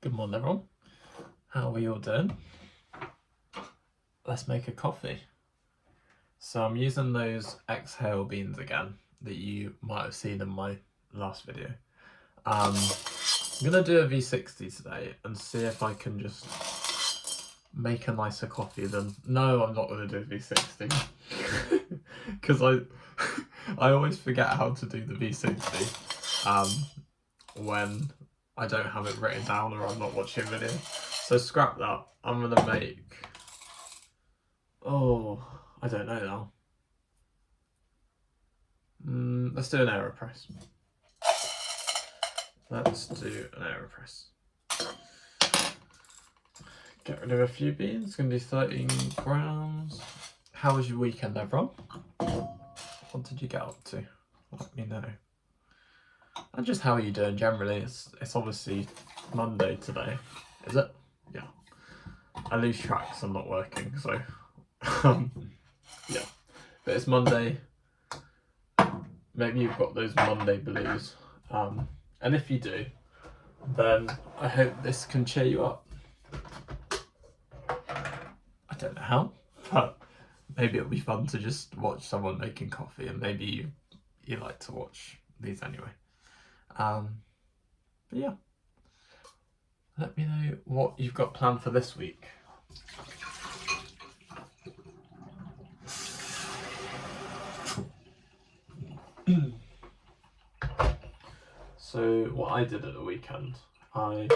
Good morning, everyone. How are we all doing? Let's make a coffee. So I'm using those exhale beans again that you might have seen in my last video. I'm gonna do a V60 today and see if I can just make a nicer coffee than... No, I'm not gonna do a V60 because I always forget how to do the V60 when I don't have it written down or I'm not watching a video. So scrap that. I'm gonna make... I don't know now. Let's do an aeropress. Let's do an aeropress. Get rid of a few beans. It's gonna be 13 grams. How was your weekend, everyone? What did you get up to? Let me know. And just how are you doing generally? It's obviously Monday today, is it? Yeah. I lose track because I'm not working, so yeah. But it's Monday. Maybe you've got those Monday blues. And if you do, then I hope this can cheer you up. I don't know how, but maybe it'll be fun to just watch someone making coffee, and maybe you like to watch these anyway. But yeah, let me know what you've got planned for this week. So what I did at the weekend, I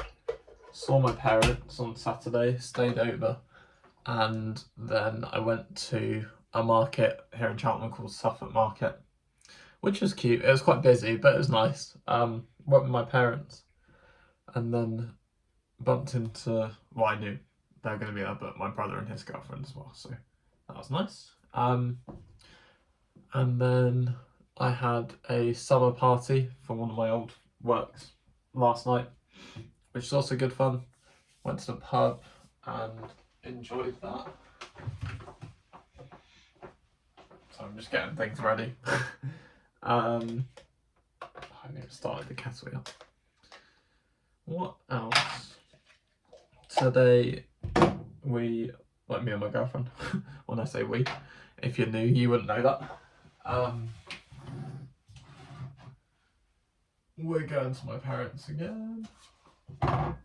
saw my parents on Saturday, stayed over, and then I went to a market here in Cheltenham called Suffolk Market, which was cute. It was quite busy, but it was nice. Went with my parents, and then bumped into, well, I knew they were going to be there, but my brother and his girlfriend as well, so that was nice. And then I had a summer party for one of my old works last night, which was also good fun. Went to the pub and enjoyed that. So I'm just getting things ready. I haven't even started the kettle yet. What else? Today we, like me and my girlfriend, when I say we, if you're new you wouldn't know that. We're going to my parents again, and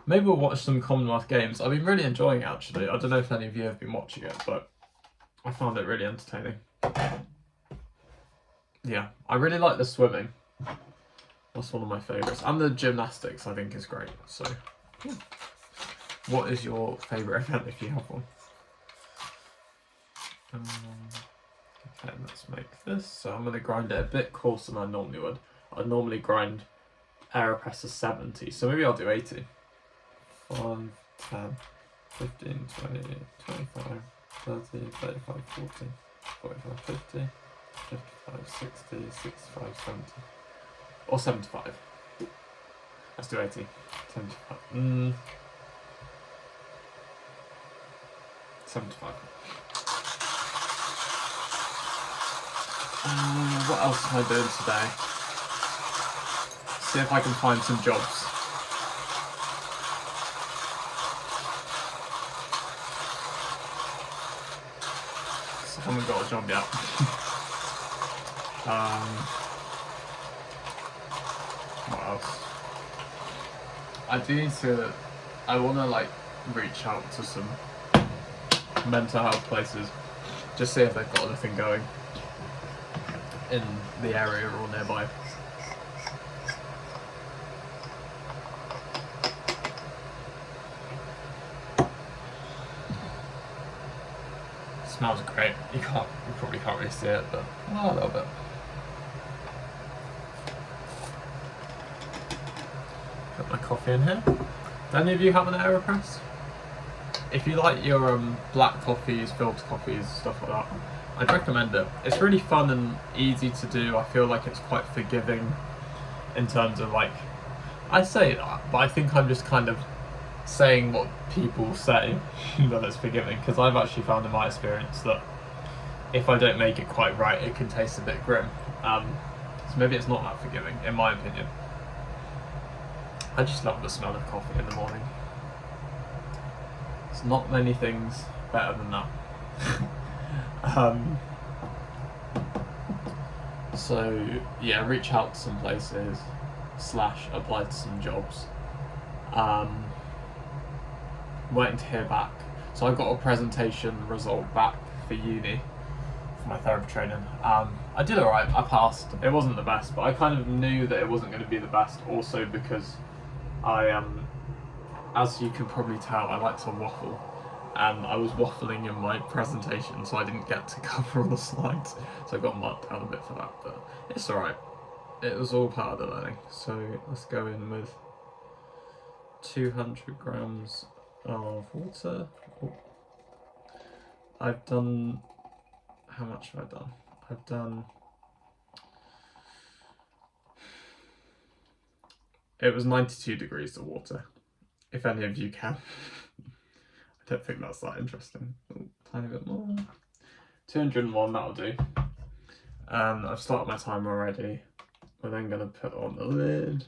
maybe we'll watch some Commonwealth Games. I've been really enjoying it, actually. I don't know if any of you have been watching it, but I found it really entertaining. Yeah, I really like the swimming. That's one of my favourites. And the gymnastics, I think, is great. So, yeah. What is your favourite event, if you have one? Okay, let's make this. So I'm going to grind it a bit coarser than I normally would. I normally grind aeropress to 70, so maybe I'll do 80. 5, 10, 15, 20, 25, 30, 35, 40, 45, 50, 55, 60, 65, 70. Or 75. Let's do 80. 75. 75. What else am I doing today? See if I can find some jobs. I haven't got a job yet. What else? I want to reach out to some mental health places, just see if they've got anything going in the area or nearby. It smells great. You probably can't really see it, but a little bit. Put my coffee in here. Do any of you have an aeropress? If you like your black coffees, filter coffees, stuff like that, I'd recommend it. It's really fun and easy to do. I feel like it's quite forgiving in terms of I say that, but I think I'm just kind of saying what people say that it's forgiving, because I've actually found in my experience that if I don't make it quite right, it can taste a bit grim. So maybe it's not that forgiving, in my opinion. I just love the smell of coffee in the morning. There's not many things better than that. So yeah, reach out to some places / apply to some jobs. Waiting to hear back. So I got a presentation result back for uni for my therapy training. I did alright, I passed. It wasn't the best, but I kind of knew that it wasn't going to be the best also because I as you can probably tell, I like to waffle. And I was waffling in my presentation, so I didn't get to cover all the slides. So I got marked down a bit for that, but it's alright. It was all part of the learning. So let's go in with 200 grams of water. Oh. I've done, how much have I done? I've done, it was 92 degrees of water, if any of you can. I don't think that's that interesting. Oh, tiny bit more. 201, that'll do. I've started my timer already. We're then going to put on the lid.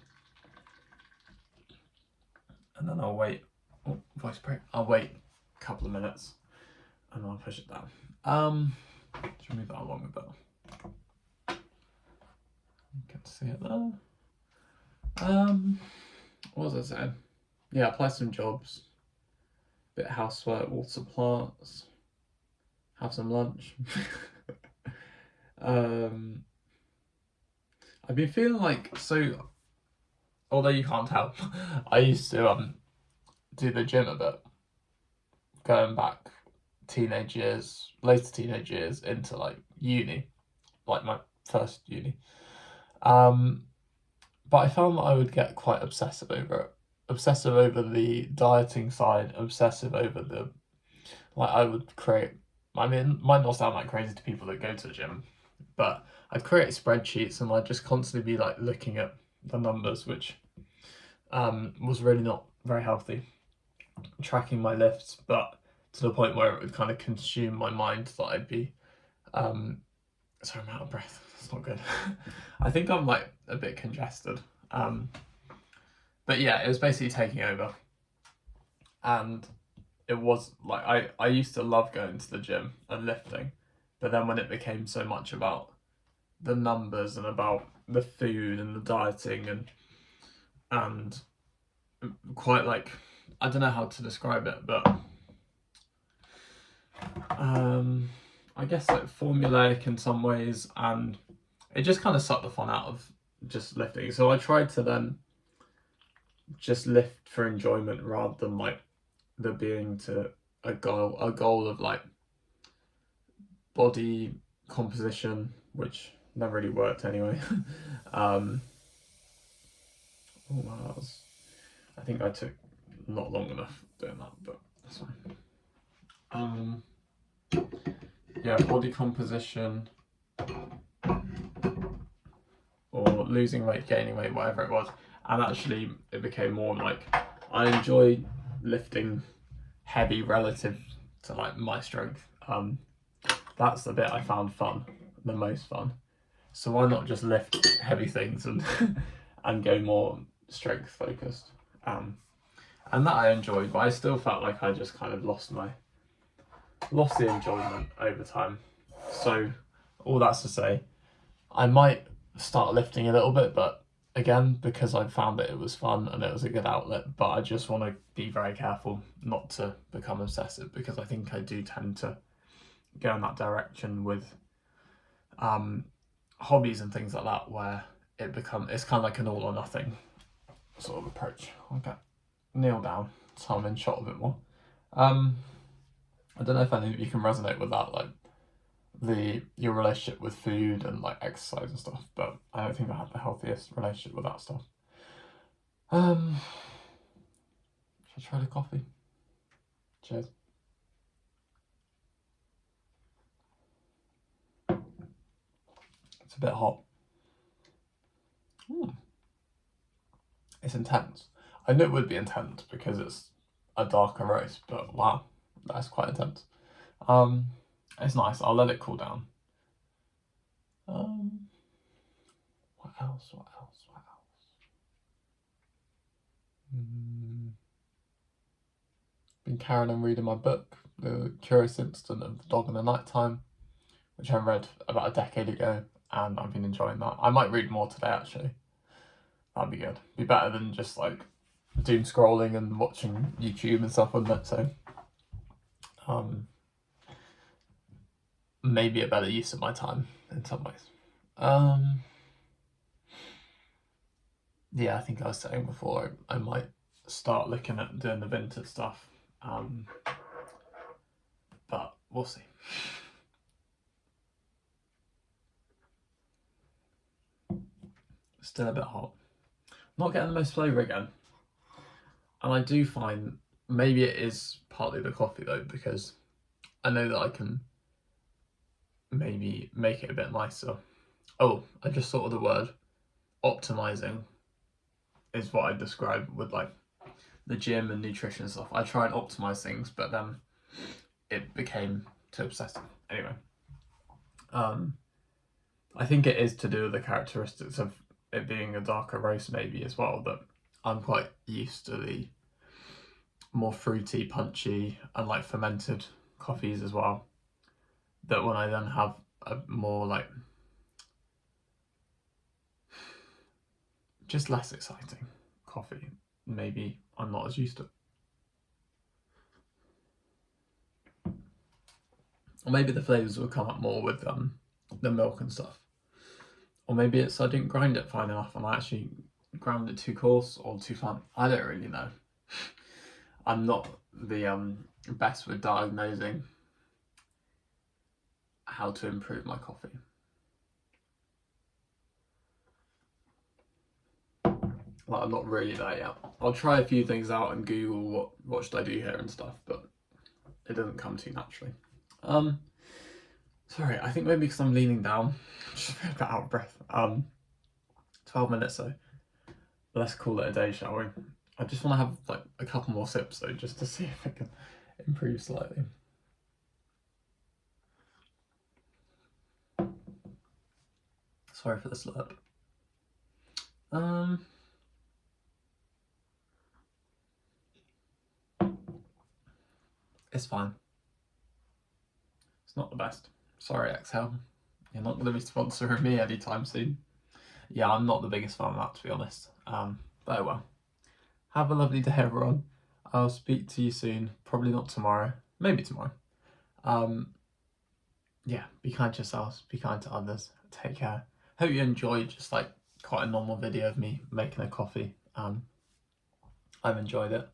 And then I'll wait. Oh, voice break. I'll wait a couple of minutes and I'll push it down. Should move that along a bit. You can see it there. What was I saying? Yeah, apply some jobs. Bit of housework, water plants. Have some lunch. I've been feeling like, so although you can't tell, I used to do the gym a bit, going back teenage years, later teenage years into like uni, like my first uni. But I found that I would get quite obsessive over it. Obsessive over the dieting side, obsessive over the, like I would create, I mean, it might not sound like crazy to people that go to the gym, but I'd create spreadsheets and I'd just constantly be like looking at the numbers, which was really not very healthy. Tracking my lifts, but to the point where it would kind of consume my mind that I'd be, sorry, I'm out of breath. It's not good. I think I'm like a bit congested. But yeah, it was basically taking over. And it was like, I used to love going to the gym and lifting, but then when it became so much about the numbers and about the food and the dieting and quite like, I don't know how to describe it, but I guess like formulaic in some ways, and it just kind of sucked the fun out of just lifting. So I tried to then just lift for enjoyment rather than like there being to a goal of like body composition, which never really worked anyway. I think I took not long enough doing that, but that's fine. Yeah, body composition or losing weight, gaining weight, whatever it was. And actually it became more like I enjoy lifting heavy relative to like my strength. That's the bit I found fun, the most fun. So why not just lift heavy things and and go more strength focused? And that I enjoyed, but I still felt like I just kind of lost the enjoyment over time. So all that's to say, I might start lifting a little bit, but again, because I found that it was fun and it was a good outlet, but I just want to be very careful not to become obsessive, because I think I do tend to go in that direction with hobbies and things like that, where it's kind of like an all or nothing sort of approach. Okay, kneel down so I'm in shot a bit more. I don't know if any of you can resonate with that, like your relationship with food and like exercise and stuff, but I don't think I have the healthiest relationship with that stuff. Should I try the coffee? Cheers. It's a bit hot. It's intense. I knew it would be intense because it's a darker roast, but wow, that's quite intense. It's nice. I'll let it cool down. What else? Been carrying on reading my book, The Curious Incident of the Dog in the Nighttime, which I read about a decade ago, and I've been enjoying that. I might read more today, actually. That'd be good. Be better than just like doom scrolling and watching YouTube and stuff, wouldn't it? So, maybe a better use of my time in some ways. Yeah, I think I was saying before I might start looking at doing the vintage stuff, but we'll see. Still a bit hot. Not getting the most flavour again. And I do find maybe it is partly the coffee though, because I know that I can maybe make it a bit nicer. Oh, I just thought of the word optimizing is what I describe with like the gym and nutrition and stuff. I try and optimize things, but then it became too obsessive. Anyway, I think it is to do with the characteristics of it being a darker roast maybe as well, that I'm quite used to the more fruity, punchy and like fermented coffees as well, that when I then have a more like just less exciting coffee, maybe I'm not as used to it. Or maybe the flavours will come up more with the milk and stuff. Or maybe it's I didn't grind it fine enough and I actually ground it too coarse or too fine. I don't really know. I'm not the best with diagnosing how to improve my coffee. Like, I'm not really there yet. I'll try a few things out and Google what should I do here and stuff, but it doesn't come too naturally. Sorry, I think maybe because I'm leaning down, I'm just a bit out of breath. 12 minutes though. Let's call it a day, shall we? I just want to have like a couple more sips though, just to see if I can improve slightly. Sorry for the slurp. It's fine. It's not the best. Sorry, Exhale. You're not going to be sponsoring me anytime soon. Yeah, I'm not the biggest fan of that, to be honest. But oh well. Have a lovely day, everyone. I'll speak to you soon. Probably not tomorrow. Maybe tomorrow. Yeah, be kind to yourselves. Be kind to others. Take care. Hope you enjoyed just like quite a normal video of me making a coffee. I've enjoyed it.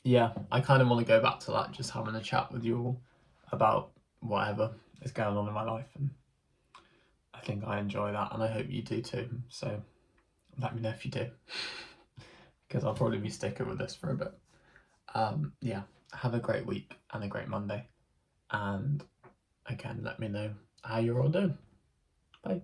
Yeah, I kind of want to go back to that, just having a chat with you all about whatever is going on in my life, and I think I enjoy that, and I hope you do too. So let me know if you do, because I'll probably be sticking with this for a bit. Yeah, have a great week and a great Monday, and again, let me know how you're all doing. Bye.